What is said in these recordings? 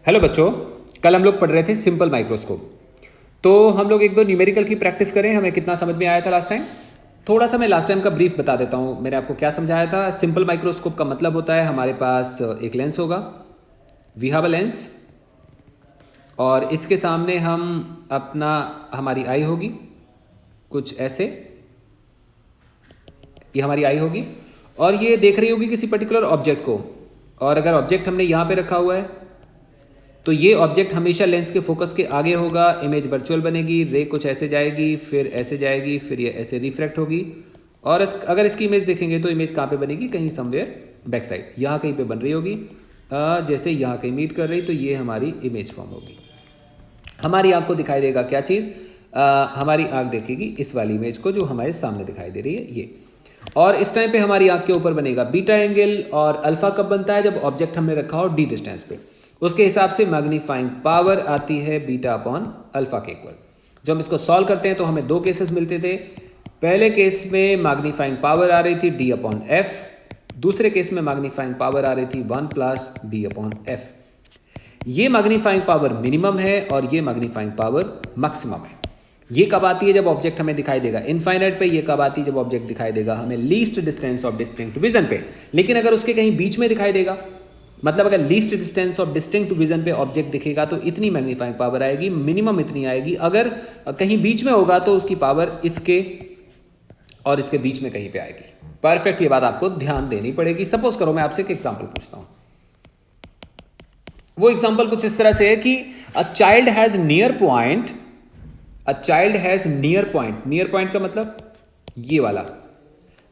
Hello बच्चों, कल हम लोग पढ़ रहे थे सिंपल माइक्रोस्कोप। तो हम लोग एक दो न्यूमेरिकल की प्रैक्टिस करें। हमें कितना समझ में आया था लास्ट टाइम? थोड़ा सा मैं लास्ट टाइम का ब्रीफ बता देता हूँ। मैंने आपको क्या समझाया था। सिंपल माइक्रोस्कोप का मतलब होता है हमारे पास एक लेंस होगा, वी हैव अ लेंस, और इसके सामने हम हमारी आई होगी कुछ ऐसे, ये हमारी आई होगी और ये देख रही होगी किसी पर्टिकुलर ऑब्जेक्ट को। और अगर ऑब्जेक्ट हमने यहाँ पे रखा हुआ है तो ये ऑब्जेक्ट हमेशा लेंस के फोकस के आगे होगा। इमेज वर्चुअल बनेगी, रे कुछ ऐसे जाएगी, फिर ऐसे जाएगी, फिर ये ऐसे रिफ्रैक्ट होगी। और अगर इसकी इमेज देखेंगे तो इमेज कहाँ पे बनेगी? कहीं समवेयर बैक साइड, यहाँ कहीं पे बन रही होगी। जैसे यहाँ कहीं मीट कर रही तो ये हमारी इमेज फॉर्म होगी। हमारी आँख को दिखाई देगा क्या चीज़? हमारी आँख देखेगी इस वाली इमेज को जो हमारे सामने दिखाई दे रही है ये। और इस टाइम पे हमारी आँख के ऊपर बनेगा बीटा एंगल। और अल्फा कब बनता है? जब ऑब्जेक्ट हमने रखा हो डी डिस्टेंस पे। उसके हिसाब से मैग्नीफाइंग पावर आती है बीटा अपॉन अल्फा के इक्वल। जब हम इसको सॉल्व करते हैं तो हमें दो केसेस मिलते थे। पहले केस में मैग्नीफाइंग पावर आ रही थी डी अपॉन एफ, दूसरे केस में मैग्नीफाइंग पावर आ रही थी 1 प्लस डी अपॉन एफ। ये मैग्नीफाइंग पावर मिनिमम है और ये मैग्नीफाइंग पावर मैक्सिमम है। ये कब आती है? जब ऑब्जेक्ट हमें दिखाई देगा इनफाइनाइट पे। ये कब आती है? जब ऑब्जेक्ट दिखाई देगा हमें least distance of distinct vision पे। लेकिन अगर उसके कहीं बीच में दिखाई देगा, मतलब अगर least distance of distinct vision पे ऑब्जेक्ट दिखेगा तो इतनी मैग्नीफाइंग पावर आएगी, मिनिमम इतनी आएगी। अगर कहीं बीच में होगा तो उसकी पावर इसके और इसके बीच में कहीं पे आएगी। परफेक्ट, ये बात आपको ध्यान देनी पड़ेगी। सपोज करो मैं आपसे एक एग्जांपल पूछता हूं। वो एग्जांपल कुछ इस तरह से है कि a child has near point, a child has near point. Near point का मतलब ये वाला,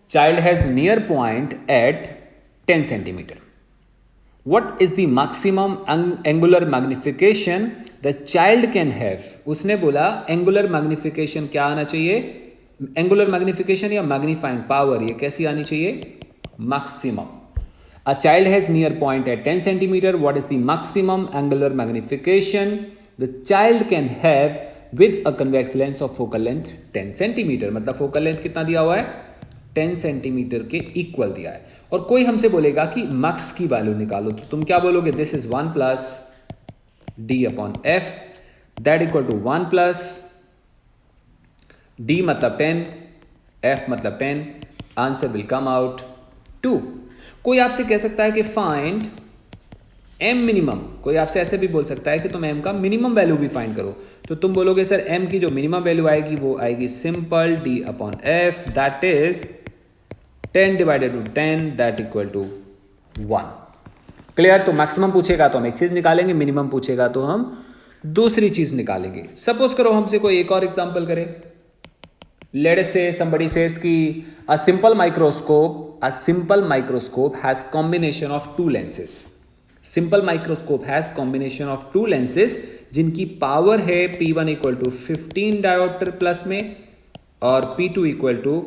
child has near point at 10 centimetre. What is the maximum angular magnification the child can have? उसने बोला angular magnification क्या आना चाहिए? Angular magnification या magnifying power, ये कैसी आनी चाहिए? Maximum. A child has near point at 10 centimeter. What is the maximum angular magnification the child can have with a convex lens of focal length 10 centimeter? मतलब focal length कितना दिया हुआ है? 10 सेंटीमीटर के इक्वल दिया है। और कोई हमसे बोलेगा कि मैक्स की वैल्यू निकालो, तो तुम क्या बोलोगे? This is 1 plus D upon F that equal to 1 plus D मतलब 10, एफ मतलब 10, आंसर विल कम आउट 2। कोई आपसे कह सकता है कि फाइंड एम मिनिमम। कोई आपसे ऐसे भी बोल सकता है कि तुम एम का मिनिमम वैल्यू भी फाइंड करो, तो तुम बोलोगे सर एम की जो मिनिमम वैल्यू आएगी वो आएगी simple D upon F that is 10 divided to 10 that equal to 1। Clear? तो मैक्सिमम पूछेगा तो हम एक चीज निकालेंगे, मिनिमम पूछेगा तो हम दूसरी चीज निकालेंगे। सपोज करो हमसे कोई एक और एग्जांपल करे। लेट अस से somebody says कि a simple microscope has combination of two lenses. Simple microscope has combination of two lenses जिनकी पावर है P1 equal to 15 dioptre plus में और P2 equal to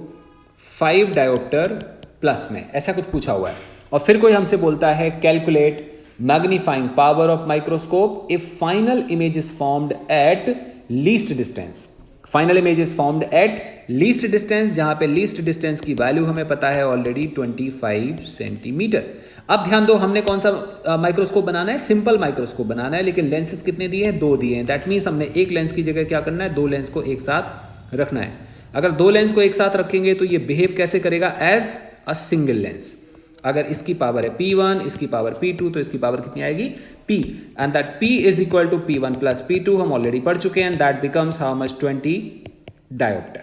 5 dioptre plus में। ऐसा कुछ पूछा हुआ है। और फिर कोई हमसे बोलता है calculate magnifying power of microscope if final image is formed at least distance. Final image is formed at least distance, जहां पे लीस्ट डिस्टेंस की वैल्यू हमें पता है ऑलरेडी 25 सेंटीमीटर। अब ध्यान दो, हमने कौन सा माइक्रोस्कोप बनाना है? सिंपल माइक्रोस्कोप बनाना है। लेकिन लेंसेज कितने दिए हैं? 2 दिए हैं। दैट मीन्स हमने एक लेंस की जगह क्या करना है? 2 लेंस को एक साथ रखना है। अगर 2 लेंस को एक साथ रखेंगे तो ये बिहेव कैसे करेगा? As a single lens. अगर इसकी पावर है P1, इसकी पावर P2, तो इसकी पावर कितनी आएगी? P, and that P is equal to P1 plus P2 हम ऑलरेडी पढ़ चुके हैं। That becomes how much? 20 dioptre.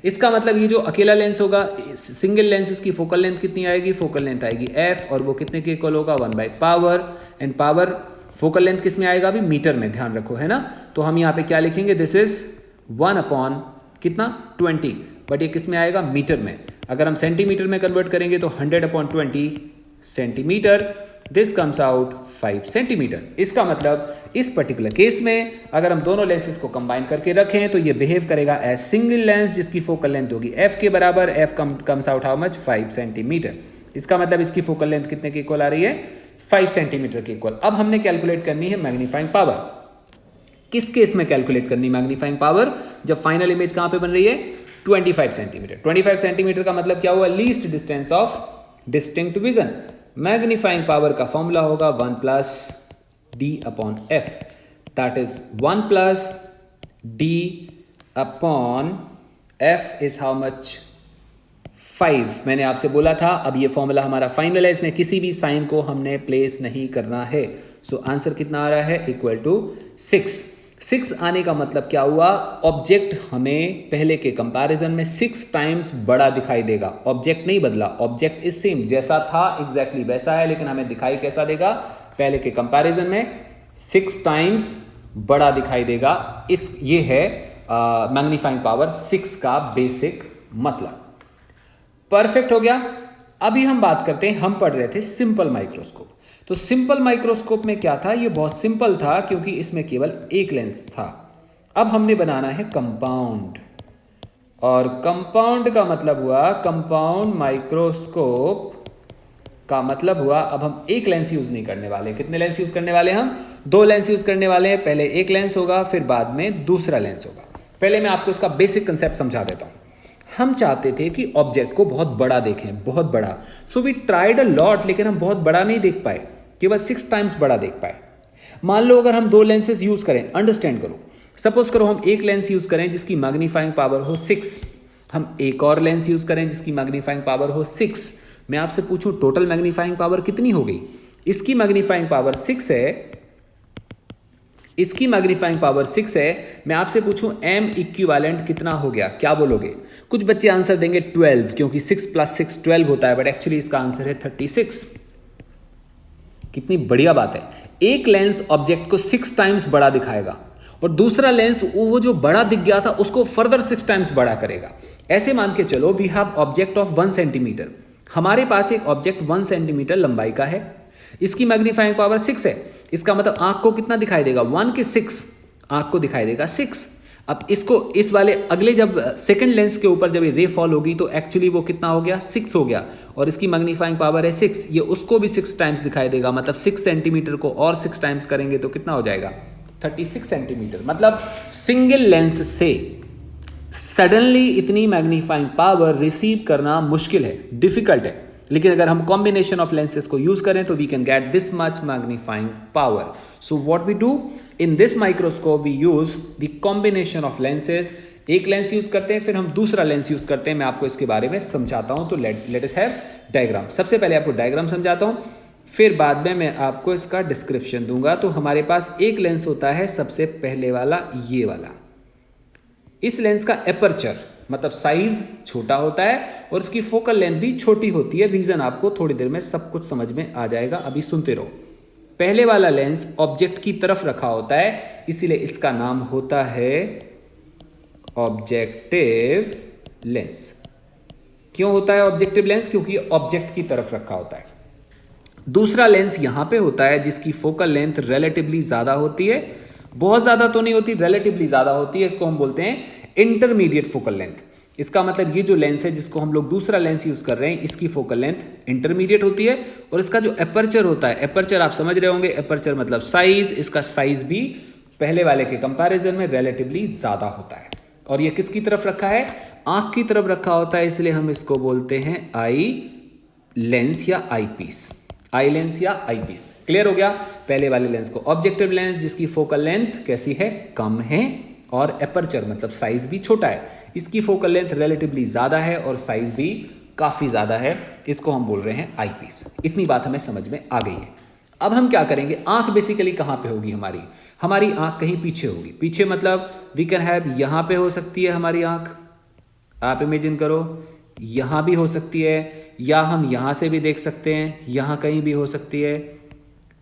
इसका मतलब ये जो अकेला लेंस होगा, सिंगल लेंस, इसकी फोकल लेंथ कितनी आएगी? फोकल लेंथ आएगी f, और वो कितने के इक्वल होगा? 1 by power. And power focal length किस में आएगा? अभी मीटर में, ध्यान रखो, है ना। तो हम यहाँ पे क्या लिखेंगे? दिस इज 1 अपॉन कितना? 20, बट ये किस में आएगा? मीटर में। अगर हम सेंटीमीटर में कन्वर्ट करेंगे तो 100 upon 20 centimetre, this comes out 5 centimetre. इसका मतलब इस पर्टिकुलर केस में अगर हम दोनों लेंसेज को कंबाइन करके रखें तो ये बिहेव करेगा एज सिंगल लेंस जिसकी फोकल लेंथ होगी f के बराबर। f comes out how much? 5 centimetre. इसका मतलब इसकी फोकल लेंथ कितने के इक्वल आ रही है? 5 सेंटीमीटर के इक्वल। अब हमने कैलकुलेट करनी है मैग्नीफाइंग पावर। किस केस में कैलकुलेट करनी मैग्नीफाइंग पावर? जब फाइनल इमेज कहां पे बन रही है? 25 सेंटीमीटर। 25 सेंटीमीटर का मतलब क्या हुआ? Least distance of distinct vision. Magnifying power का फॉर्मूला होगा 1 plus d upon f. That is 1 plus d upon f is how much? 5. मैंने आपसे बोला था अब ये फॉर्मूला हमारा फाइनल है, इसमें किसी भी साइन को हमने प्लेस नहीं करना है. सो आंसर कितना आ रहा है? Equal to 6. 6 आने का मतलब क्या हुआ? ऑब्जेक्ट हमें पहले के कंपैरिजन में 6 टाइम्स बड़ा दिखाई देगा. ऑब्जेक्ट नहीं बदला, ऑब्जेक्ट इज सेम, जैसा था एग्जैक्टली वैसा है, लेकिन हमें दिखाई कैसा देगा? पहले के कंपैरिजन में 6 टाइम्स बड़ा दिखाई देगा. ये है मैग्नीफाइंग पावर 6 का बेसिक मतलब. परफेक्ट हो गया. अभी हम बात करते हैं, हम पढ़ रहे थे सिंपल माइक्रोस्कोप. तो सिंपल माइक्रोस्कोप में क्या था? ये बहुत सिंपल था क्योंकि इसमें केवल एक लेंस था. अब हमने बनाना है कंपाउंड, और कंपाउंड का मतलब हुआ, कंपाउंड माइक्रोस्कोप का मतलब हुआ अब हम एक लेंस यूज नहीं करने वाले. कितने लेंस यूज करने वाले? हम 2 लेंस यूज करने वाले हैं. पहले एक लेंस होगा, फिर बाद में दूसरा लेंस होगा. पहले मैं आपको इसका बेसिक कंसेप्ट समझा देता हूं. हम चाहते थे कि ऑब्जेक्ट को बहुत बड़ा देखें, बहुत बड़ा. So we tried a lot, लेकिन हम बहुत बड़ा नहीं देख पाए, केवल 6 टाइम्स बड़ा देख पाए. मान लो अगर हम 2 लेंसेज यूज करें, अंडरस्टैंड करो, सपोज करो हम एक लेंस यूज करें जिसकी मैग्नीफाइंग पावर हो 6, हम एक और लेंस यूज करें जिसकी मैग्नीफाइंग पावर हो 6. मैं आपसे पूछूं टोटल मैग्नीफाइंग पावर कितनी हो गई? इसकी मैग्नीफाइंग पावर 6 है, इसकी मैग्नीफाइंग पावर 6 है. मैं आपसे पूछूं m इक्विवेलेंट कितना हो गया? क्या बोलोगे? कुछ बच्चे आंसर देंगे 12, क्योंकि 6 + 6 12 होता है, बट एक्चुअली इसका आंसर है 36. कितनी बढ़िया बात है. एक लेंस ऑब्जेक्ट को 6 टाइम्स बड़ा दिखाएगा, और दूसरा लेंस वो जो बड़ा दिख गया था उसको फर्दर 6 टाइम्स बड़ा करेगा. ऐसे मान के चलो we have object of 1 centimetre. हमारे पास एक ऑब्जेक्ट 1 सेंटीमीटर लंबाई का है, इसकी मैग्नीफाइंग पावर 6 है. इसका मतलब आंख को कितना दिखाई देगा? 1 के 6, आंख को दिखाई देगा 6. अब इसको इस वाले अगले जब सेकंड लेंस के ऊपर जब ये रे फॉल होगी तो एक्चुअली वो कितना हो गया? 6 हो गया, और इसकी मैग्नीफाइंग पावर है 6. ये उसको भी 6 टाइम्स दिखाई देगा, मतलब 6 सेंटीमीटर को और 6 टाइम्स करेंगे तो कितना हो जाएगा? 36 सेंटीमीटर. मतलब सिंगल लेंस से सडनली इतनी मैग्नीफाइंग पावर रिसीव करना मुश्किल है, डिफिकल्ट है. लेकिन अगर हम कॉम्बिनेशन ऑफ लेंसेज को यूज करें तो we can get this much magnifying power. So what we do in this microscope, we use the combination of lenses. एक लेंस यूज करते हैं, फिर हम दूसरा लेंस यूज करते हैं. मैं आपको इसके बारे में समझाता हूं. तो लेट अस हैव डायग्राम. सबसे पहले आपको डायग्राम समझाता हूं, फिर बाद में मैं आपको इसका डिस्क्रिप्शन दूंगा. तो हमारे पास एक लेंस होता है, सबसे पहले वाला ये वाला. इस लेंस का एपर्चर मतलब साइज छोटा होता है और उसकी फोकल लेंथ भी छोटी होती है. रीजन आपको थोड़ी देर में सब कुछ समझ में आ जाएगा, अभी सुनते रहो. पहले वाला लेंस ऑब्जेक्ट की तरफ रखा होता है, इसीलिए इसका नाम होता है ऑब्जेक्टिव लेंस. क्यों होता है ऑब्जेक्टिव लेंस? क्योंकि ऑब्जेक्ट की तरफ रखा होता है. दूसरा लेंस यहां पे होता है जिसकी फोकल लेंथ रिलेटिवली ज्यादा होती है, बहुत ज्यादा तो नहीं होती, रिलेटिवली ज्यादा होती है. इसको हम बोलते हैं इंटरमीडिएट फोकल लेंथ. इसका मतलब ये जो लेंस है जिसको हम लोग दूसरा लेंस यूज कर रहे हैं, इसकी फोकल लेंथ इंटरमीडिएट होती है. और इसका जो एपर्चर होता है, एपर्चर आप समझ रहे होंगे, एपर्चर मतलब साइज, इसका साइज भी पहले वाले के कंपैरिजन में रिलेटिवली ज्यादा होता है. और ये किसकी तरफ रखा है? आंख की तरफ रखा होता है, इसलिए हम इसको बोलते हैं आई लेंस या आई पीस. आई लेंस या आई पीस. क्लियर हो गया? पहले वाले लेंस को ऑब्जेक्टिव लेंस जिसकी फोकल लेंथ कैसी है? कम है, और एपर्चर मतलब साइज भी छोटा है. इसकी फोकल लेंथ रिलेटिवली ज्यादा है और साइज भी काफी ज्यादा है, इसको हम बोल रहे हैं आई पीस. इतनी बात हमें समझ में आ गई है. अब हम क्या करेंगे? आंख बेसिकली कहां पे होगी हमारी? हमारी आंख कहीं पीछे होगी. पीछे मतलब वी कैन हैव, यहां पे हो सकती है हमारी आंख, आप इमेजिन करो, यहां भी हो सकती है, या हम यहां से भी देख सकते हैं, यहां कहीं भी हो सकती है.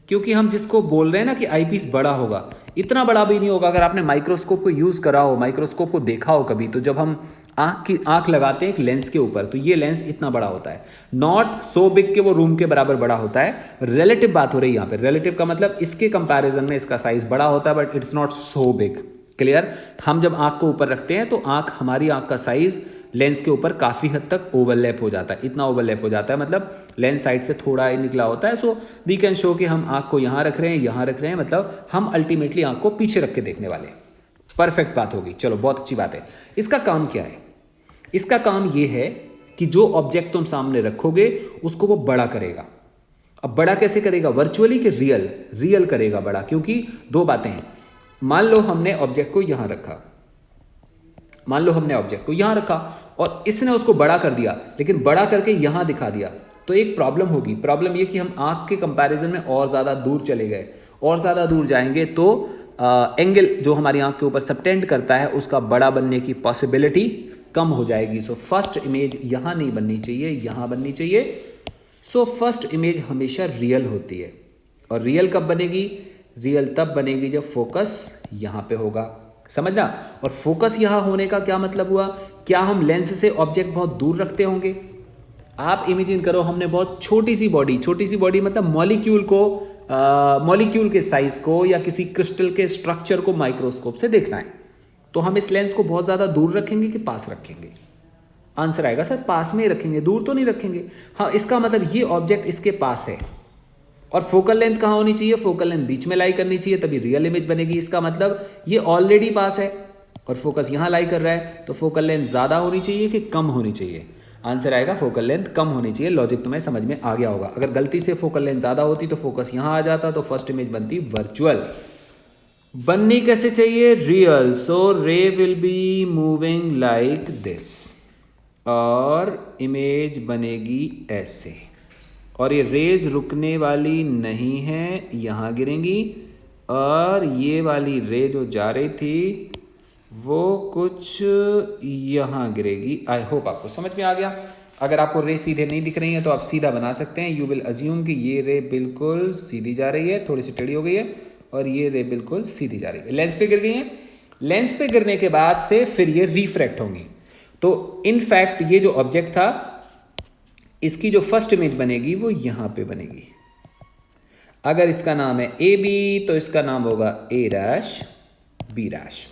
क्योंकि हम जिसको बोल रहे हैं ना कि आई पीस बड़ा होगा, इतना बड़ा भी नहीं होगा. अगर आपने माइक्रोस्कोप को यूज करा हो, माइक्रोस्कोप को देखा हो कभी, तो जब हम आंख लगाते हैं एक लेंस के ऊपर, तो ये लेंस इतना बड़ा होता है. नॉट सो बिग के वो रूम के बराबर बड़ा होता है. रिलेटिव बात हो रही है यहाँ पे. रिलेटिव का मतलब इसके कंपैरिजन में इसका साइज बड़ा होता है, but it's not so big. Clear? हम जब आंख को ऊपर रखते हैं तो हमारी आंख का साइज लेंस के ऊपर काफी हद तक ओवरलैप हो जाता है. इतना ओवरलैप हो जाता है मतलब लेंस साइड से थोड़ा ही निकला होता है. सो वी कैन शो कि हम आंख को यहां रख रहे हैं, यहां रख रहे हैं, मतलब हम अल्टीमेटली आंख को पीछे रख के देखने वाले हैं. परफेक्ट बात होगी. चलो, बहुत अच्छी बात है. इसका काम क्या है? इसका काम यह है कि जो ऑब्जेक्ट तुम सामने रखोगे उसको वो बड़ा करेगा. अब बड़ा कैसे करेगा, वर्चुअली कि रियल? रियल करेगा बड़ा, क्योंकि दो बातें हैं। मान लो हमने ऑब्जेक्ट को यहां रखा, मान लो हमने ऑब्जेक्ट को यहां रखा और इसने उसको बड़ा कर दिया, लेकिन बड़ा करके यहां दिखा दिया, तो एक प्रॉब्लम होगी। प्रॉब्लम ये कि हम आंख के कंपैरिजन में और ज़्यादा दूर चले गए, और ज़्यादा दूर जाएंगे तो एंगल जो हमारी आंख के ऊपर सबटेंड करता है उसका बड़ा बनने की पॉसिबिलिटी कम हो जाएगी। सो फर्स्ट इमेज यहाँ नहीं बननी चाहिए, यहाँ बननी चाहिए। सो फर्स्ट इमेज हमेशा रियल होती है, और रियल कब बनेगी? रियल तब बनेगी जब फोकस यहाँ पे होगा, समझना। और फोकस यहाँ होने का क्या मतलब हुआ? क्या हम लेंस से ऑब्जेक्ट बहुत दूर रखते होंगे? आप इमेजिन करो हमने बहुत छोटी सी बॉडी मतलब मॉलिक्यूल के साइज को या किसी क्रिस्टल के स्ट्रक्चर को माइक्रोस्कोप से देखना है, तो हम इस लेंस को बहुत ज़्यादा दूर रखेंगे कि पास रखेंगे? आंसर आएगा सर पास में ही रखेंगे, दूर तो नहीं रखेंगे। हाँ, इसका मतलब ये ऑब्जेक्ट इसके पास है, और फोकल लेंथ कहाँ होनी चाहिए? फोकल लेंथ बीच में लाई करनी चाहिए, तभी रियल इमेज बनेगी। इसका मतलब ये ऑलरेडी पास है और फोकस यहाँ लाई कर रहा है, तो फोकल लेंथ ज़्यादा होनी चाहिए कि कम होनी चाहिए? आंसर आएगा फोकल लेंथ कम होनी चाहिए। लॉजिक तुम्हें समझ में आ गया होगा। अगर गलती से फोकल लेंथ ज़्यादा होती तो फोकस यहाँ आ जाता, तो फर्स्ट इमेज बनती वर्चुअल। बननी कैसे चाहिए? रियल। सो रे will be moving like this, और इमेज बनेगी ऐसे, और ये रेज रुकने वाली नहीं है, यहाँ गिरेंगी, और ये वाली रे जो जा रही थी वो कुछ यहाँ गिरेगी। आई होप आपको समझ में आ गया। अगर आपको रे सीधे नहीं दिख रही है तो आप सीधा बना सकते हैं। यू विल अज्यूम कि ये रे बिल्कुल सीधी जा रही है, थोड़ी सी टेढ़ी हो गई है, और ये रे बिल्कुल सीधी जा रही है, लेंस पे गिर गई है। लेंस पे गिरने के बाद से फिर ये रिफ्रैक्ट होंगी। तो इनफैक्ट ये जो ऑब्जेक्ट था इसकी जो फर्स्ट इमेज बनेगी वो यहाँ पे बनेगी। अगर इसका नाम है ए बी तो इसका नाम होगा ए डैश बी डैश।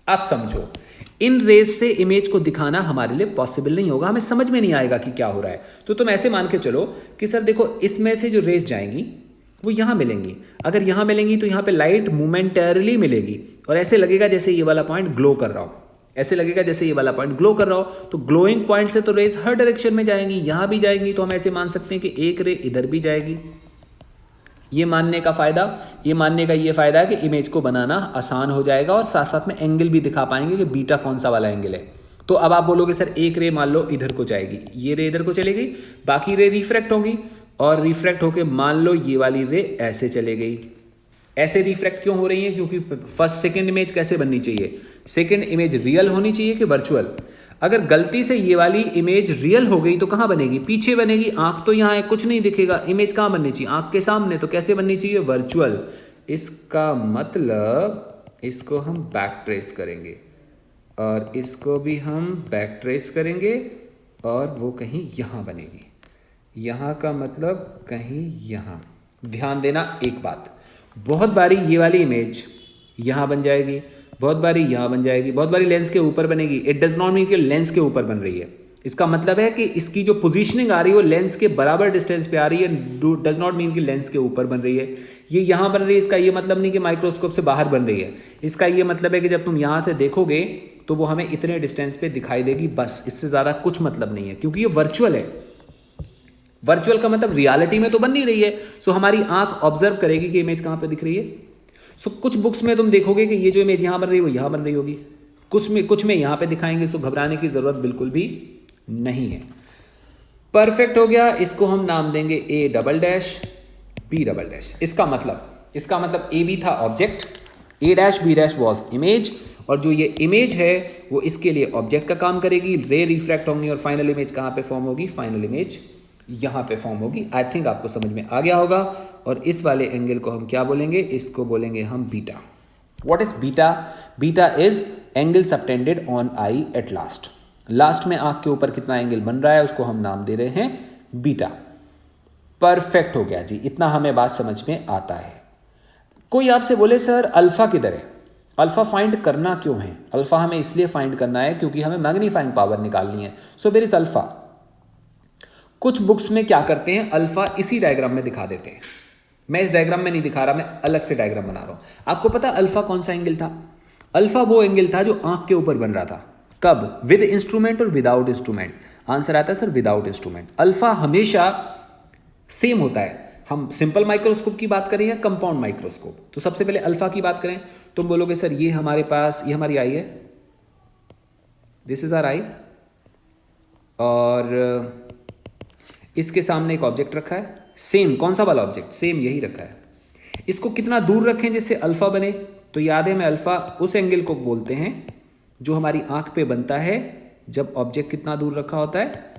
आप समझो, इन रेज से इमेज को दिखाना हमारे लिए पॉसिबल नहीं होगा, हमें समझ में नहीं आएगा कि क्या हो रहा है। तो तुम ऐसे मान के चलो कि सर देखो इसमें से जो रेज जाएंगी वो यहाँ मिलेंगी, अगर यहाँ मिलेंगी तो यहाँ पे लाइट मोमेंटरली मिलेगी, और ऐसे लगेगा जैसे ये वाला पॉइंट ग्लो कर रहा हो, ऐसे लगेगा जैसे ये वाला पॉइंट ग्लो कर रहा हो। तो ग्लोइंग पॉइंट से तो रेज हर डायरेक्शन में जाएंगी, यहाँ भी जाएंगी, तो हम ऐसे मान सकते हैं कि एक रे इधर भी जाएगी। ये मानने का ये फायदा है कि इमेज को बनाना आसान हो जाएगा, और साथ साथ में एंगल भी दिखा पाएंगे कि बीटा कौन सा वाला एंगल है। तो अब आप बोलोगे सर एक रे मान लो इधर को जाएगी, ये रे इधर को चलेगी, बाकी रे रिफ्रैक्ट होंगी, और रिफ्रैक्ट होके मान लो ये वाली रे ऐसे चले गई। ऐसे रिफ्रैक्ट क्यों हो रही है? क्योंकि फर्स्ट सेकेंड इमेज कैसे बननी चाहिए? सेकेंड इमेज रियल होनी चाहिए कि वर्चुअल? अगर गलती से ये वाली इमेज रियल हो गई तो कहाँ बनेगी? पीछे बनेगी। आंख तो यहाँ है, कुछ नहीं दिखेगा, इमेज कहाँ बननी चाहिए? आंख के सामने। तो कैसे बननी चाहिए? वर्चुअल। इसका मतलब इसको हम बैक ट्रेस करेंगे, और इसको भी हम बैक ट्रेस करेंगे, और वो कहीं यहाँ बनेगी। यहाँ का मतलब कहीं यहाँ। ध्यान देना एक बात, बहुत बारी ये वाली इमेज यहाँ बन जाएगी, बहुत बारी यहाँ बन जाएगी, बहुत बारी लेंस के ऊपर बनेगी। इट डज नॉट मीन कि लेंस के ऊपर बन रही है। इसका मतलब है कि इसकी जो पोजीशनिंग आ रही है वो लेंस के बराबर डिस्टेंस पे आ रही है, डज नॉट मीन कि लेंस के ऊपर बन रही है। ये यहाँ बन रही है, इसका ये मतलब नहीं कि माइक्रोस्कोप से बाहर बन रही है। इसका ये मतलब है कि जब तुम यहाँ से देखोगे तो वो हमें इतने डिस्टेंस पे दिखाई देगी, बस, इससे ज़्यादा कुछ मतलब नहीं है, क्योंकि ये वर्चुअल है। वर्चुअल का मतलब रियलिटी में तो बन नहीं रही है। सो हमारी आंख ऑब्जर्व करेगी कि इमेज कहाँ पे दिख रही है। सो कुछ बुक्स में तुम देखोगे कि ये जो इमेज यहाँ बन रही है वो यहाँ बन रही होगी, कुछ में यहाँ पे दिखाएंगे। सो घबराने की जरूरत बिल्कुल भी नहीं है। परफेक्ट हो गया। इसको हम नाम देंगे A double dash B double dash. इसका मतलब ए बी था object, A dash B dash was image, और जो ये इमेज है वो इसके लिए ऑब्जेक्ट का काम करेगी। रे रिफ्रैक्ट होंगी और फाइनल इमेज कहाँ पे फॉर्म होगी? फाइनल इमेज यहाँ पे फॉर्म होगी। आई थिंक आपको समझ में आ गया होगा। और इस वाले एंगल को हम क्या बोलेंगे? इसको बोलेंगे हम beta. What is beta? Beta is angle subtended on I at last. Last में आंख के ऊपर कितना एंगल बन रहा है उसको हम नाम दे रहे हैं बीटा। परफेक्ट हो गया जी, इतना हमें बात समझ में आता है। कोई आपसे बोले सर अल्फा किधर है? अल्फा फाइंड करना क्यों है? अल्फा हमें इसलिए फाइंड करना है क्योंकि हमें मैग्नीफाइंग पावर निकालनी है। So where is alpha? कुछ बुक्स में क्या करते हैं, अल्फा इसी डायग्राम में दिखा देते हैं। मैं इस डायग्राम में नहीं दिखा रहा, मैं अलग से डायग्राम बना रहा हूं। आपको पता अल्फा कौन सा एंगल था? अल्फा वो एंगल था जो आंख के ऊपर बन रहा था। कब? विद इंस्ट्रूमेंट और विदाउट इंस्ट्रूमेंट? आंसर आता है सर विदाउट इंस्ट्रूमेंट। अल्फा हमेशा सेम होता है। हम सिंपल माइक्रोस्कोप की बात करें या कंपाउंड माइक्रोस्कोप? तो सबसे पहले अल्फा की बात करें, तुम बोलोगे सर ये हमारे पास, ये हमारी आई है, दिस इज आवर आई, और इसके सामने एक ऑब्जेक्ट रखा है, सेम, कौन सा वाला ऑब्जेक्ट? सेम यही रखा है। इसको कितना दूर रखें जिससे अल्फा बने? तो याद है, मैं अल्फा उस एंगल को बोलते हैं जो हमारी आंख पे बनता है जब ऑब्जेक्ट कितना दूर रखा होता है?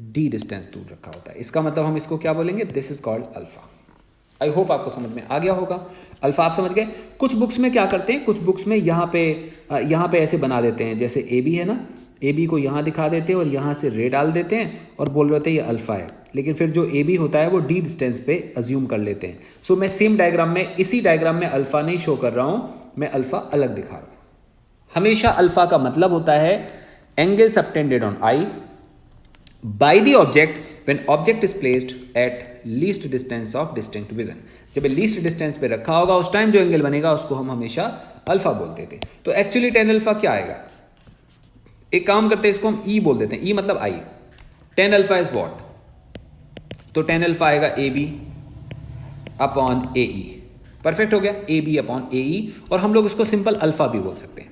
डी डिस्टेंस दूर रखा होता है। इसका मतलब हम इसको क्या बोलेंगे? This is called alpha. I hope आपको समझ में आ गया होगा। अल्फा आप समझ गए। कुछ बुक्स में क्या करते हैं, कुछ बुक्स में यहाँ पे ऐसे बना देते हैं, जैसे ए बी है ना, ए बी को यहाँ दिखा देते हैं और यहाँ से रे डाल देते हैं और बोल रहे होते हैं ये अल्फा है, लेकिन फिर जो ए बी होता है वो डी डिस्टेंस पे अज्यूम कर लेते हैं। सो मैं सेम डायग्राम में, इसी डायग्राम में अल्फा नहीं शो कर रहा हूँ, मैं अल्फा अलग दिखा रहा हूँ। हमेशा अल्फा का मतलब होता है angle subtended on I by the object when object is placed at least distance of distinct vision. जब लीस्ट डिस्टेंस पे रखा होगा उस टाइम जो एंगल बनेगा उसको हम हमेशा अल्फा बोलते थे। तो एक्चुअली टेन अल्फा क्या आएगा? एक काम करते हैं, इसको हम ई बोल देते हैं। ई मतलब आई। Tan alpha is what? तो टेन अल्फा आएगा A B upon A E. Perfect हो गया, ए बी अपॉन ए ई, और हम लोग इसको सिंपल अल्फा भी बोल सकते हैं।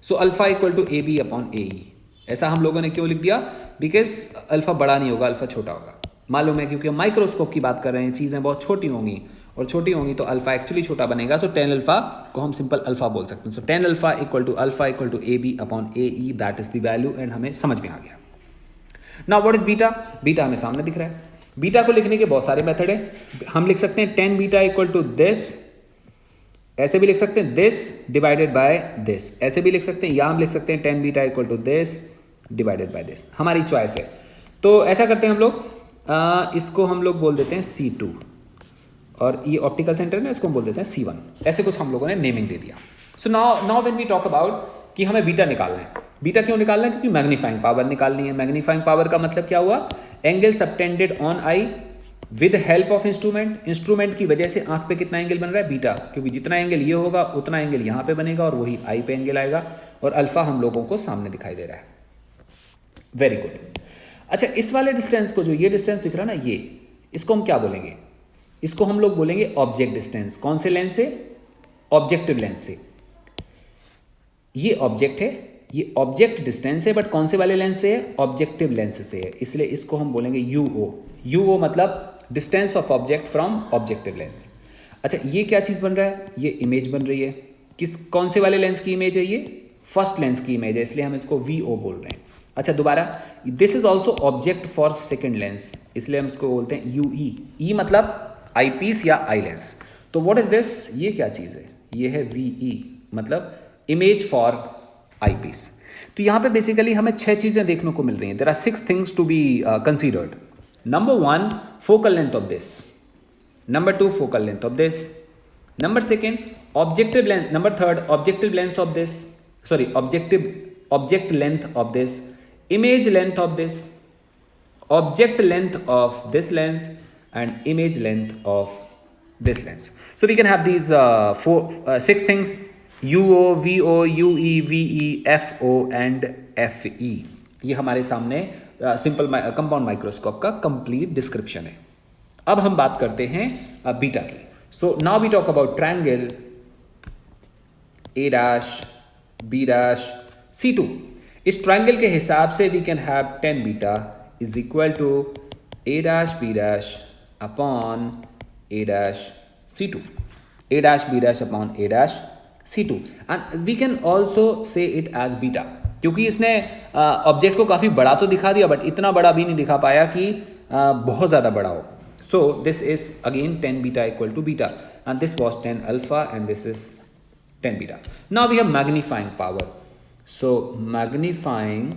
So alpha equal to A B upon A E. ऐसा हम लोगों ने क्यों लिख दिया? बिकॉज अल्फा बड़ा नहीं होगा, अल्फा छोटा होगा। मालूम है, क्योंकि हम माइक्रोस्कोप की बात कर रहे हैं, चीज़ें बहुत छोटी होंगी, और छोटी होंगी तो अल्फा एक्चुअली छोटा बनेगा। सो टेन अल्फा को हम सिंपल अल्फा बोल सकते हैं। So tan alpha equal to A B upon A E, that is the value, and हमें समझ में आ गया। Now what is beta? Beta हमें सामने दिख रहा है। बीटा को लिखने के बहुत सारे मेथड है। हम लिख सकते हैं tan beta equal to this, ऐसे भी लिख सकते हैं दिस डिवाइडेड बाय दिस, ऐसे भी लिख सकते हैं, या हम लिख सकते हैं tan beta equal to this divided by this, हमारी चॉइस है। तो ऐसा करते हैं हम लोग, इसको हम लोग बोल देते हैं C2, और ये ऑप्टिकल सेंटर है, इसको हम बोल देते हैं C1। ऐसे कुछ हम लोगों ने नेमिंग दे दिया। So now when we talk about कि हमें बीटा निकालना है। बीटा क्यों निकालना है? क्योंकि मैग्नीफाइंग पावर निकालनी है। मैग्नीफाइंग पावर का मतलब क्या हुआ? Angle subtended on I with help of instrument. Instrument की वजह से आंख पे कितना एंगल बन रहा है? बीटा, क्योंकि जितना एंगल ये होगा उतना एंगल यहाँ पे बनेगा और वही आई पे एंगल आएगा, और अल्फा हम लोगों को सामने दिखाई दे रहा है। Very good. अच्छा, इस वाले डिस्टेंस को, जो ये डिस्टेंस दिख रहा है ना, ये, इसको हम क्या बोलेंगे? इसको हम लोग बोलेंगे ऑब्जेक्ट डिस्टेंस। कौन से लेंस से? ऑब्जेक्टिव लेंस से। ये ऑब्जेक्ट है, ये ऑब्जेक्ट डिस्टेंस है, बट कौन से वाले लेंस से है? ऑब्जेक्टिव लेंस से है, इसलिए इसको हम बोलेंगे यूओ। यूओ मतलब distance of object from objective lens. अच्छा, ये क्या चीज बन रहा है? ये इमेज बन रही है। कौन से वाले लेंस की इमेज है? ये फर्स्ट लेंस की इमेज है, इसलिए हम इसको वीओ बोल रहे हैं। अच्छा, दोबारा, this is also object for second lens, इसलिए हम इसको बोलते हैं यूई। ई मतलब आई पीस या आई लेंस। तो व्हाट इज दिस? ये क्या चीज है? ये है वीई, मतलब इमेज फॉर आई पीस। तो यहां पे बेसिकली हमें 6 चीजें देखने को मिल रही हैं। There are 6 things to be considered. Number 1, focal length of this. Number 2, focal length of this. Number 2, objective length. Number 3, objective length of this. Sorry, object length of this. Image length of this. Object length of this lens and image length of this lens. So we can have these 6 things: UO, VO, UE, VE, FO and FE. ये हमारे सामने simple compound microscope का complete description है। अब हम बात करते हैं बीटा की। So now we talk about triangle A dash B dash C2। इस ट्रायंगल के हिसाब से we can have 10 beta is equal to A dash B dash upon A dash C2, A dash B dash upon A dash C2, and we can also say it as beta, क्योंकि इसने object को काफ़ी बड़ा तो दिखा दिया, but इतना बड़ा भी नहीं दिखा पाया कि बहुत ज़्यादा बड़ा हो। So this is again 10 beta equal to beta, and this was 10 alpha and this is 10 beta. Now we have magnifying power. So magnifying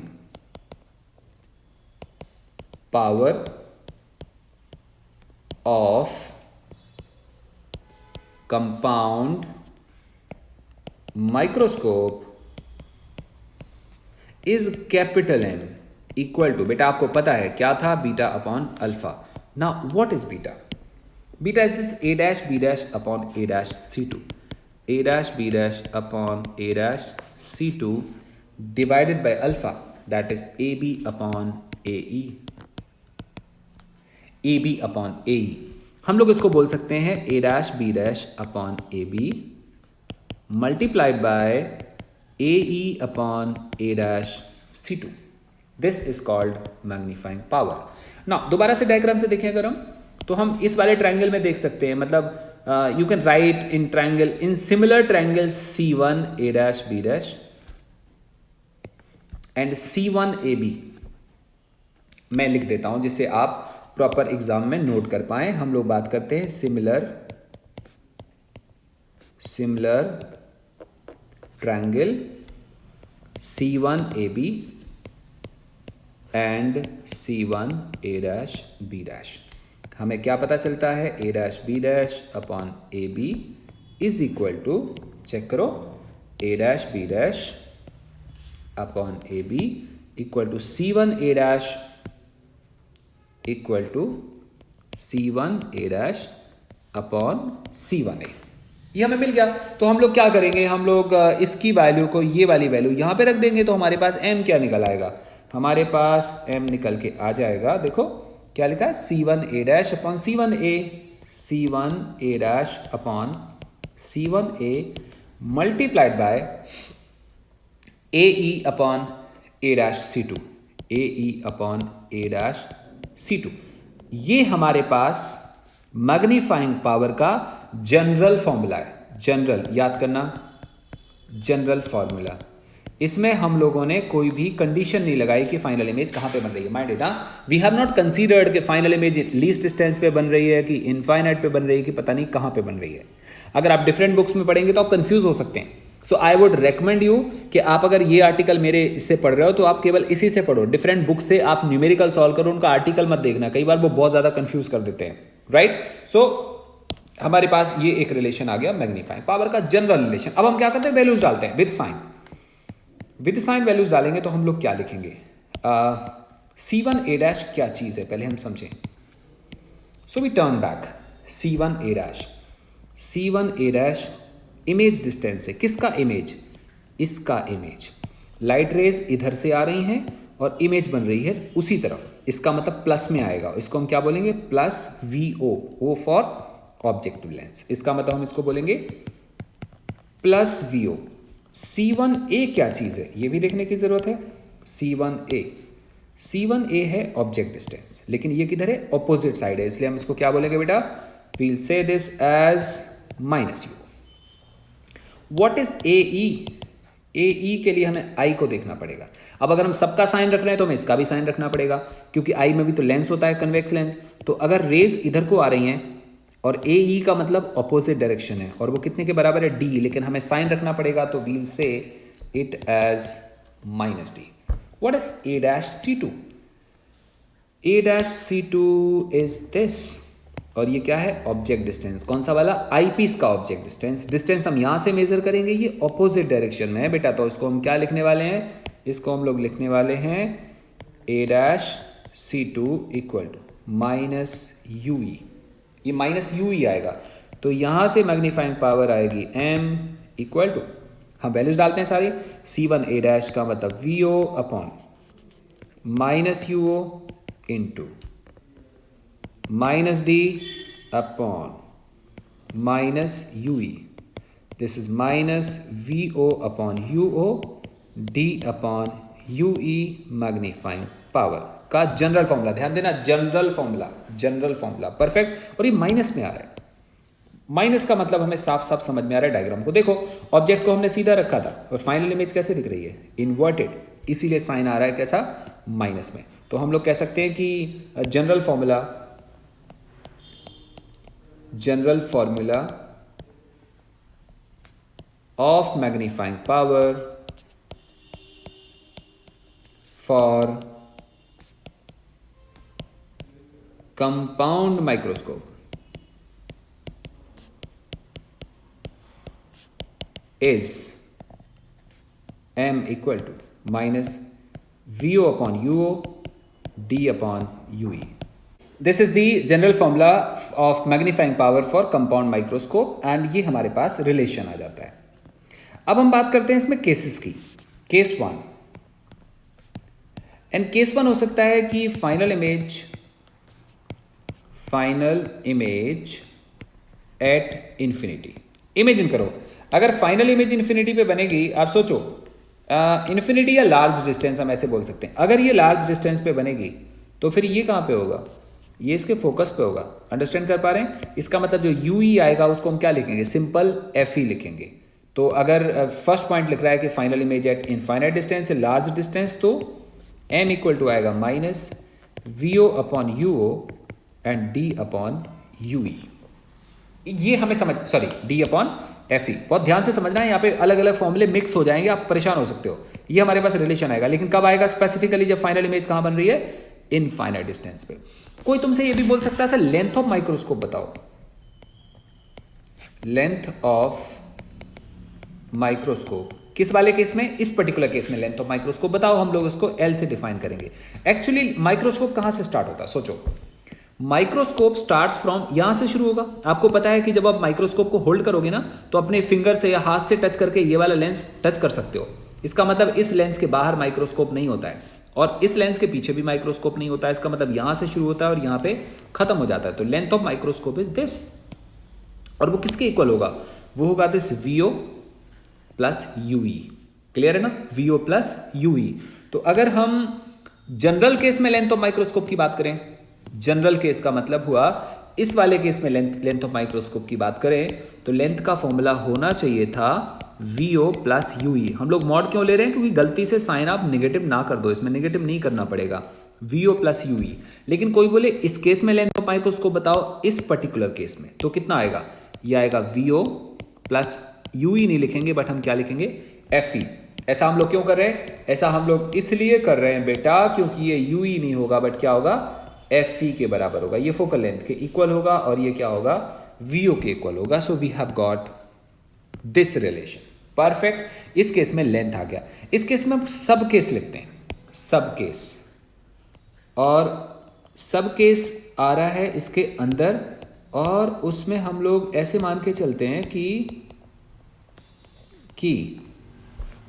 power of compound microscope is capital M equal to, बेटा आपको पता है क्या था? Beta upon alpha. Now what is beta? Beta is this A dash B dash upon A dash C2, A dash B dash upon A dash C2 divided by alpha, that is AB upon AE, AB upon AE। हम लोग इसको बोल सकते हैं A dash B dash upon A B multiplied by A E upon A dash C two. This is called magnifying power. Now दोबारा से diagram से देखें अगर हम, तो हम इस वाले ट्रायंगल में देख सकते हैं, मतलब you can write in triangle, in similar triangle C1 A dash B dash and C1 AB. मैं लिख देता हूं जिससे आप प्रॉपर एग्जाम में नोट कर पाए. हम लोग बात करते हैं similar triangle C1 AB and C1 A dash B dash. हमें क्या पता चलता है, A dash B dash upon A B is equal to, check करो, A dash B dash upon A B equal to C1 A dash equal to C1 A dash upon C1 A. ये हमें मिल गया. तो हम लोग क्या करेंगे, हम लोग इसकी वैल्यू को, ये वाली वैल्यू यहां पे रख देंगे. तो हमारे पास m क्या निकल आएगा, हमारे पास m निकल के आ जाएगा. देखो क्या लिखा है, C1 A dash upon C1 A, C1 A dash upon C1 A multiplied by A E upon A dash C2, A E upon A dash C2. ये हमारे पास मैग्नीफाइंग पावर का जनरल फॉर्मूला है. जनरल याद करना, general formula. इसमें हम लोगों ने कोई भी कंडीशन नहीं लगाई कि फाइनल इमेज कहां पे बन रही है. Mind it, we have not considered कि फाइनल इमेज लीस्ट डिस्टेंस पे बन रही है कि इनफाइनाइट पे बन रही है कि पता नहीं कहां पे बन रही है. अगर आप डिफरेंट बुक्स में पढ़ेंगे तो आप कंफ्यूज हो सकते हैं. सो आई वुड रेकमेंड यू कि आप अगर ये आर्टिकल मेरे इससे पढ़ रहे हो तो आप केवल इसी से पढ़ो. डिफरेंट बुक से आप न्यूमेरिकल सॉल्व करो, उनका आर्टिकल मत देखना, कई बार वो बहुत ज्यादा कंफ्यूज कर देते हैं. राइट. सो हमारे पास ये एक रिलेशन आ गया मैग्नीफाइंग पावर का जनरल रिलेशन. अब हम क्या करते हैं, वैल्यूज डालते हैं विद साइन वैल्यूज डालेंगे. तो हम लोग क्या लिखेंगे, C1 A डैश क्या चीज है पहले हम समझें. So we turn back. C1 A dash, C1 A dash image distance है. किसका इमेज, इसका इमेज. लाइट रेज इधर से आ रही हैं और इमेज बन रही है उसी तरफ. इसका मतलब प्लस में आएगा. इसको हम क्या बोलेंगे, plus VO, O for objective lens. इसका मतलब हम इसको बोलेंगे प्लस VO. C1 A क्या चीज है ये भी देखने की जरूरत है. C1 A है ऑब्जेक्ट डिस्टेंस, लेकिन ये किधर है, ऑपोजिट साइड है, इसलिए हम इसको क्या बोलेंगे बेटा, we'll say this as minus U. What is AE? AE के लिए हमें I को देखना पड़ेगा. अब अगर हम सबका साइन रख रहे हैं तो हमें इसका भी साइन रखना पड़ेगा, क्योंकि I में भी तो लेंस होता है, कन्वेक्स लेंस. तो अगर रेज इधर को आ रही हैं और AE का मतलब ऑपोजिट डायरेक्शन है और वो कितने के बराबर है, D, लेकिन हमें साइन रखना पड़ेगा, तो we'll say it as minus D. What is A dash C2? A dash C2 is this, और ये क्या है, ऑब्जेक्ट डिस्टेंस. कौन सा वाला, आईपीस का ऑब्जेक्ट डिस्टेंस. डिस्टेंस हम यहां से मेजर करेंगे, ये ऑपोजिट डायरेक्शन में है बेटा. तो इसको हम क्या लिखने वाले हैं, इसको हम लोग लिखने वाले हैं A dash C2 equal to minus UE. ये माइनस UE आएगा, तो यहां से मैग्नीफाइंग पावर आएगी M इक्वल टू, हम वैल्यूज डालते हैं सारी. C1 A डैश का मतलब VO upon minus UO into minus D upon minus UE. This is minus VO upon UO D upon UE magnifying power का जनरल फॉर्मूला. ध्यान देना, जनरल फॉर्मूला परफेक्ट. और ये माइनस में आ रहा है. माइनस का मतलब हमें साफ साफ समझ में आ रहा है डायग्राम को. देखो ऑब्जेक्ट को हमने सीधा रखा था और फाइनल इमेज कैसे दिख रही है, इन्वर्टेड, इसीलिए साइन आ रहा है कैसा, माइनस में. तो हम लोग कह सकते हैं कि general formula of magnifying power for compound microscope is M equal to minus VO upon UO D upon UE. This is the general formula of magnifying power for compound microscope and ये हमारे पास relation आ जाता है. अब हम बात करते हैं इसमें केसेस की. केस 1 एंड केस 1 हो सकता है कि final final image at infinity. Imagine करो अगर फाइनल इमेज इन्फिनिटी पे बनेगी, आप सोचो इन्फिनिटी या लार्ज डिस्टेंस हम ऐसे बोल सकते हैं। अगर ये लार्ज डिस्टेंस पे बनेगी तो फिर ये कहाँ पे होगा, ये इसके फोकस पे होगा। अंडरस्टैंड कर पा रहे हैं? इसका मतलब जो यू ई आएगा उसको हम क्या लिखेंगे, सिंपल एफ ई लिखेंगे। तो अगर फर्स्ट पॉइंट लिख रहा है कि final image at infinite distance से लार्ज डिस्टेंस, तो एम इक्वल टू आएगा minus V O upon U O and D upon U E. ये हमें समझ, sorry D upon F E. बहुत ध्यान से समझना है, यहाँ पे अलग अलग फॉर्मूले मिक्स हो जाएंगे, आप परेशान हो सकते हो। ये हमारे पास रिलेशन आएगा, लेकिन कब आएगा स्पेसिफिकली, जब फाइनल इमेज कहाँ बन रही है, इनफाइनाइट डिस्टेंस पे। कोई तुमसे ये भी बोल सकता है सर लेंथ ऑफ माइक्रोस्कोप बताओ। लेंथ ऑफ माइक्रोस्कोप किस वाले केस में, इस पर्टिकुलर केस में लेंथ ऑफ माइक्रोस्कोप बताओ। हम लोग इसको एल से डिफाइन करेंगे। एक्चुअली माइक्रोस्कोप कहां से स्टार्ट होता है, सोचो। माइक्रोस्कोप स्टार्ट्स फ्रॉम, यहां से शुरू होगा। आपको पता है कि जब आप माइक्रोस्कोप को होल्ड करोगे ना, तो अपने फिंगर से या हाथ से टच करके ये वाला लेंस टच कर सकते हो। इसका मतलब इस लेंस के बाहर माइक्रोस्कोप नहीं होता है और इस लेंस के पीछे भी माइक्रोस्कोप नहीं होता है। इसका मतलब यहां से शुरू होता है और यहां पे खत्म हो जाता है। तो length of microscope is this, और वो किसके इक्वल होगा, वो होगा this VO plus UE. Clear है ना, वीओ प्लस यूई। तो अगर हम जनरल केस में लेंथ ऑफ माइक्रोस्कोप की बात करें, जनरल केस का मतलब हुआ इस वाले केस में लेंथ ऑफ माइक्रोस्कोप की बात करें, तो लेंथ का फॉर्मूला होना चाहिए था वीओ प्लस यूई। हम लोग मॉड क्यों ले रहे हैं, क्योंकि गलती से साइन आप नेगेटिव ना कर दो, इसमें नेगेटिव नहीं करना पड़ेगा, वीओ प्लस यूई। लेकिन कोई बोले इस केस में लेंथ ऑफ माइक्रोस्कोप बताओ, इस पर्टिकुलर केस में, तो कितना आएगा, ये आएगा वीओ प्लस यूई नहीं लिखेंगे, बट हम क्या लिखेंगे, एफ ई। ऐसा हम लोग क्यों कर रहे हैं, ऐसा हम लोग इसलिए कर रहे हैं बेटा, क्योंकि ये यूई नहीं होगा बट क्या होगा, एफ ई के बराबर होगा। ये फोकल लेंथ के इक्वल होगा और ये क्या होगा, वीओ के इक्वल होगा। So we have got this relation, perfect. इस केस में लेंथ आ गया। इस केस में हम सब केस लिखते हैं, सब केस, और सब केस आ रहा है इसके अंदर, और उसमें हम लोग ऐसे मान के चलते हैं कि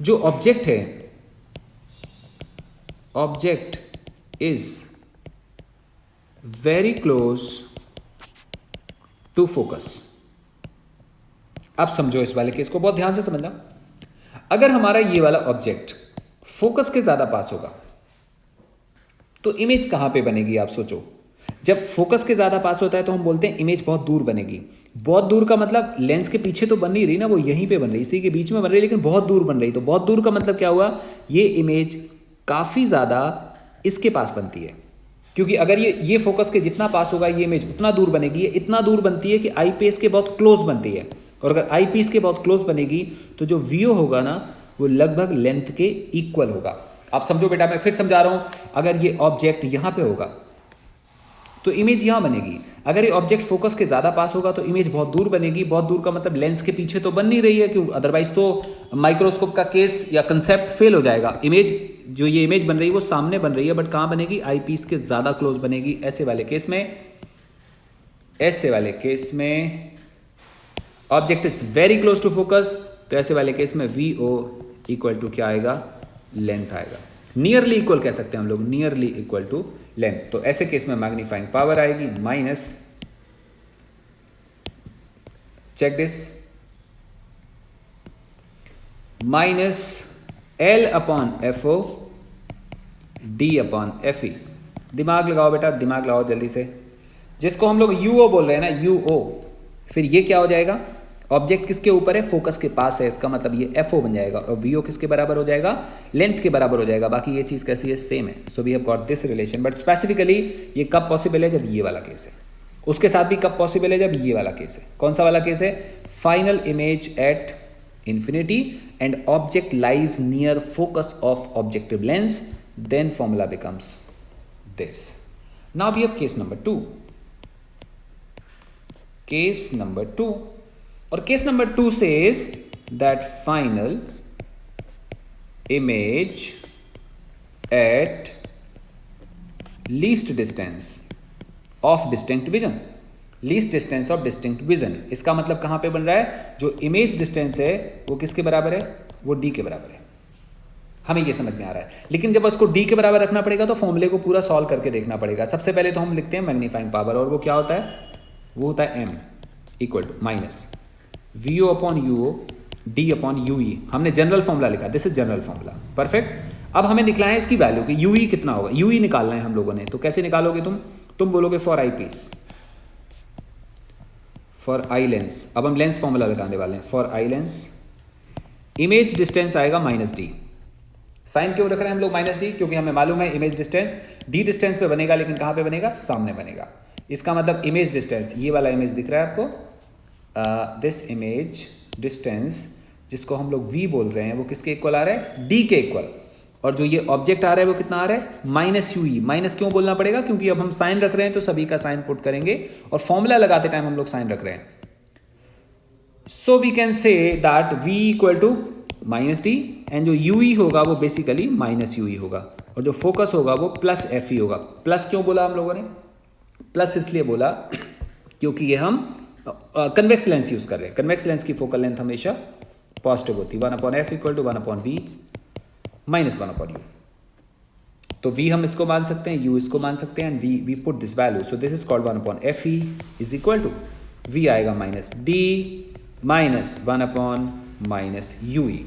जो ऑब्जेक्ट है, object is very close to focus. अब समझो इस वाले केस को, बहुत ध्यान से समझना। अगर हमारा ये वाला ऑब्जेक्ट फोकस के ज्यादा पास होगा तो इमेज कहां पे बनेगी, आप सोचो। जब फोकस के ज्यादा पास होता है तो हम बोलते हैं इमेज बहुत दूर बनेगी। बहुत दूर का मतलब लेंस के पीछे तो बन नहीं रही ना, वो यहीं पे बन रही, इसी के बीच में बन रही, लेकिन बहुत दूर बन रही। तो बहुत दूर का मतलब क्या हुआ, ये इमेज काफी ज्यादा इसके पास बनती है, क्योंकि अगर ये फोकस के जितना पास होगा ये इमेज उतना दूर बनेगी। ये इतना दूर बनती है कि आई पीस के बहुत क्लोज बनती है, और अगर आई पीस के बहुत क्लोज बनेगी तो जो वीओ होगा ना, वो लगभग लेंथ के इक्वल होगा। आप समझो बेटा, मैं फिर समझा रहा हूं। अगर ये ऑब्जेक्ट यहां पे होगा तो इमेज यहां बनेगी। अगर ये ऑब्जेक्ट फोकस के ज्यादा पास होगा तो इमेज बहुत दूर बनेगी। बहुत दूर का मतलब लेंस के पीछे तो बन नहीं रही है, क्यों, अदरवाइज तो माइक्रोस्कोप का केस या कंसेप्ट फेल हो जाएगा। इमेज जो ये इमेज बन रही है वो सामने बन रही है, बट कहां बनेगी, आई पीस के ज्यादा क्लोज बनेगी। ऐसे वाले केस में object is very close to focus, तो ऐसे वाले केस में वी ओ इक्वल टू क्या आएगा, लेंथ आएगा। नियरली इक्वल कह सकते हैं हम लोग, नियरली इक्वल टू लेंथ। तो ऐसे केस में मैग्नीफाइंग पावर आएगी minus, check this, minus L upon F O D upon F E. दिमाग लगाओ बेटा, दिमाग लगाओ जल्दी से। जिसको हम लोग यूओ बोल रहे हैं ना, यूओ, फिर ये क्या हो जाएगा, ऑब्जेक्ट किसके ऊपर है, फोकस के पास है, इसका मतलब ये एफ ओ बन जाएगा, और वी ओ किसके बराबर हो जाएगा, लेंथ के बराबर हो जाएगा। बाकी ये चीज कैसी है, सेम है। So we have got this relation. But specifically ये कब पॉसिबल है, जब ये वाला केस है। उसके साथ भी कब पॉसिबल है, जब ये वाला केस है। कौन सा वाला केस है, final image at infinity and object lies near focus of objective lens, then formula becomes this. Now we have case number 2। Case number 2, और case number 2 says that final image at least distance of distinct vision, least distance of distinct vision। इसका मतलब कहां पे बन रहा है, जो image distance है वो किसके बराबर है, वो d के बराबर है। हमें ये समझ में आ रहा है। लेकिन जब उसको d के बराबर रखना पड़ेगा तो फॉर्मूले को पूरा सॉल्व करके देखना पड़ेगा। सबसे पहले तो हम लिखते हैं मैग्नीफाइंग पावर, और वो क्या होता है, वो होता है m equal to minus vo upon UO d upon UE. हमने जनरल फॉर्मूला लिखा, this is general formula, perfect. अब हमें निकला है इसकी वैल्यू कि यूई कितना होगा, यूई निकालना है हम लोगों ने। तो कैसे निकालोगे तुम बोलोगे for eyepiece, for eye lens. अब हम लेंस फॉर्मूला लगाने वाले हैं, for eye lens image distance आएगा माइनस डी। साइन क्यों रख रहे हैं हम लोग माइनस डी, क्योंकि हमें मालूम है इमेज डिस्टेंस डी डिस्टेंस पे बनेगा, लेकिन कहां पे बनेगा, सामने बनेगा। इसका मतलब इमेज डिस्टेंस, ये वाला इमेज दिख रहा है आपको, दिस इमेज डिस्टेंस जिसको हम लोग v बोल रहे हैं, वो किसके इक्वल आ रहा है, d के इक्वल। और जो ये ऑब्जेक्ट आ रहा है वो कितना आ रहा है, माइनस यूई। माइनस क्यों बोलना पड़ेगा, क्योंकि अब हम साइन रख रहे हैं तो सभी का साइन पुट करेंगे, और फॉर्मूला लगाते टाइम हम लोग साइन रख रहे हैं। So we can say that v equal to minus D, and जो यूई होगा वो बेसिकली माइनस यूई होगा, और जो फोकस होगा वो प्लस एफ ई होगा। प्लस क्यों बोला हम लोगों ने, प्लस इसलिए बोला क्योंकि ये हम कन्वेक्स लेंस यूज कर रहे हैं। कन्वेक्स लेंस की फोकल लेंथ हमेशा पॉजिटिव होती है, 1/f equal to 1/v minus 1/u। तो v हम इसको मान सकते हैं, u इसको मान सकते हैं, and we put this value, so this is called 1/fe is equal to v आएगा minus d minus 1/-ue।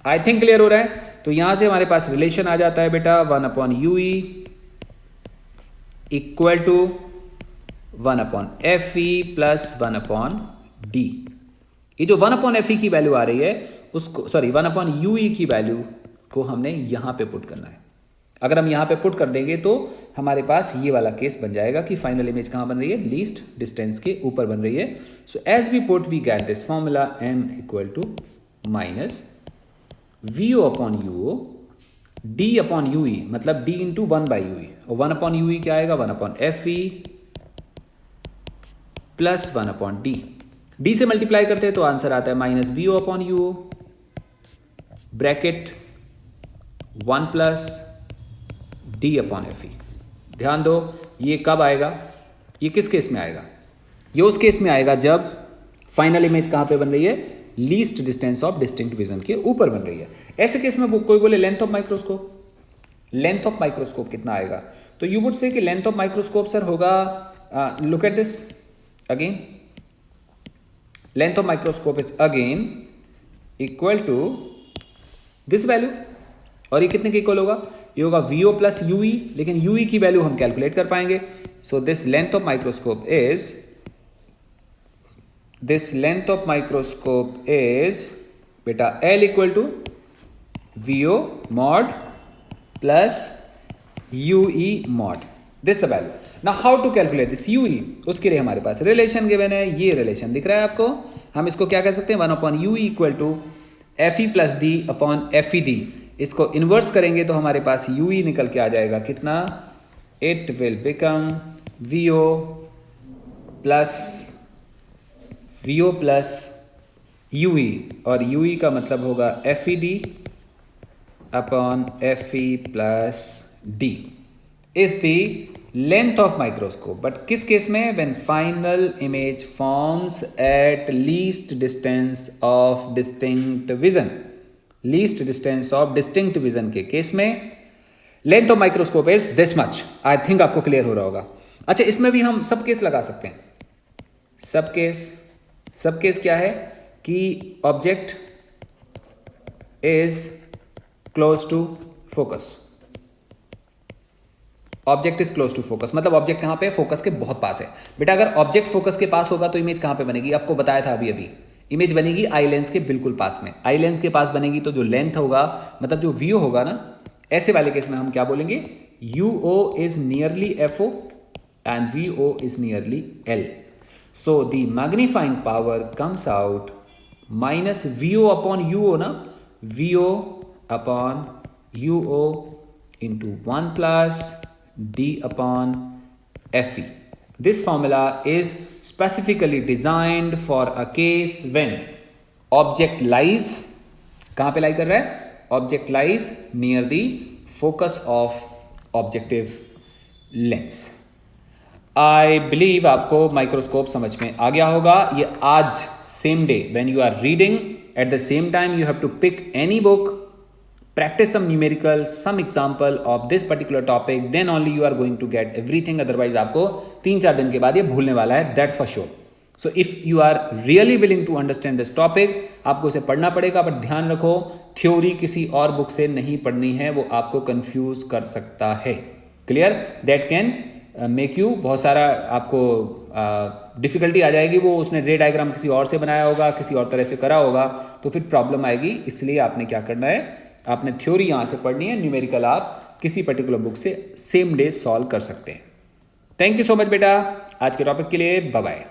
I think clear हो रहा है। तो यहां से हमारे पास रिलेशन आ जाता है बेटा 1/ue equal to 1/fe plus 1/d। ये जो 1/fe की वैल्यू आ रही है उसको, सॉरी 1/ue की वैल्यू को हमने यहां पे पुट करना है। अगर हम यहां पे पुट कर देंगे तो हमारे पास ये वाला केस बन जाएगा कि फाइनल इमेज कहां बन रही है, लीस्ट डिस्टेंस के ऊपर बन रही है। So as we put we get this formula m equal to minus vo upon UO d upon ue, मतलब d इंटू 1/ue, और 1/ue क्या आएगा, 1/fe प्लस 1/d। d से मल्टीप्लाई करते हैं तो आंसर आता है minus vo upon यूओ bracket 1 plus d upon fe। ध्यान दो ये कब आएगा, ये किस केस में आएगा, ये उस केस में आएगा जब फाइनल इमेज कहां पे बन रही है, least distance of distinct vision के ऊपर बन रही है। ऐसे केस में कोई बोले length of microscope, length of microscope कितना आएगा, तो यू वुड से कि लेंथ ऑफ माइक्रोस्कोप सर होगा, look at this again, length of microscope is again equal to this value, और ये कितने के इक्वल होगा, ये होगा vo प्लस ue, लेकिन ue की वैल्यू हम कैलकुलेट कर पाएंगे। So this length of microscope is बेटा L equal to vo mod plus ue mod, this the value. Now how to calculate this ue, उसके लिए हमारे पास रिलेशन गिवन है, ये रिलेशन दिख रहा है आपको। हम इसको क्या कह सकते हैं, 1/ue equal to fe plus d upon fed। इसको इन्वर्स करेंगे तो हमारे पास ue निकल के आ जाएगा कितना, it will become vo plus ue, और ue का मतलब होगा fed upon fe plus d is the length of microscope. But किस केस में, when final image forms at least distance of distinct vision, least distance of distinct vision के case में length of microscope is this much. I think आपको clear हो रहा होगा। अच्छा, इसमें भी हम सब केस लगा सकते हैं। सब केस क्या है कि object is close to focus, object is close to focus, मतलब ऑब्जेक्ट कहां पे, फोकस के बहुत पास है। बेटा अगर ऑब्जेक्ट फोकस के पास होगा तो इमेज कहां पे बनेगी, आपको बताया था अभी इमेज बनेगी आई लेंस के बिल्कुल पास में। आई लेंस के पास बनेगी तो जो लेंथ होगा, मतलब जो vo होगा ना, ऐसे वाले केस में हम क्या बोलेंगे, uo is nearly fo and vo is nearly l। So the magnifying power comes out minus vo upon uo ना, vo upon uo into 1 plus d upon fe। This formula is specifically designed for a case when object lies, कहां पे लाई कर रहा है, object lies near the focus of objective lens। I believe आपको microscope समझ में आ गया होगा। ये आज same day when you are reading, at the same time you have to pick any book, practice some numerical, some example of this particular topic, then only you are going to get everything. Otherwise आपको 3-4 दिन के बाद ये भूलने वाला है, that's for sure. So if you are really willing to understand this topic, आपको इसे पढ़ना पड़ेगा, पर ध्यान रखो थ्योरी किसी और बुक से नहीं पढ़नी है, वो आपको कंफ्यूज कर सकता है. Clear? That can make you, बहुत सारा आपको डिफिकल्टी आ जाएगी. वो उसने रे डायग्राम किसी और से बनाया होगा, किसी और तरह से करा होगा, तो फिर प्रॉब्लम आएगी. इसलिए आपने क्या करना है, आपने थ्योरी यहाँ से पढ़नी है, न्यूमेरिकल आप किसी पर्टिकुलर बुक से सेम डे सॉल्व कर सकते हैं. थैंक यू सो मच बेटा आज के टॉपिक के लिए. Bye bye.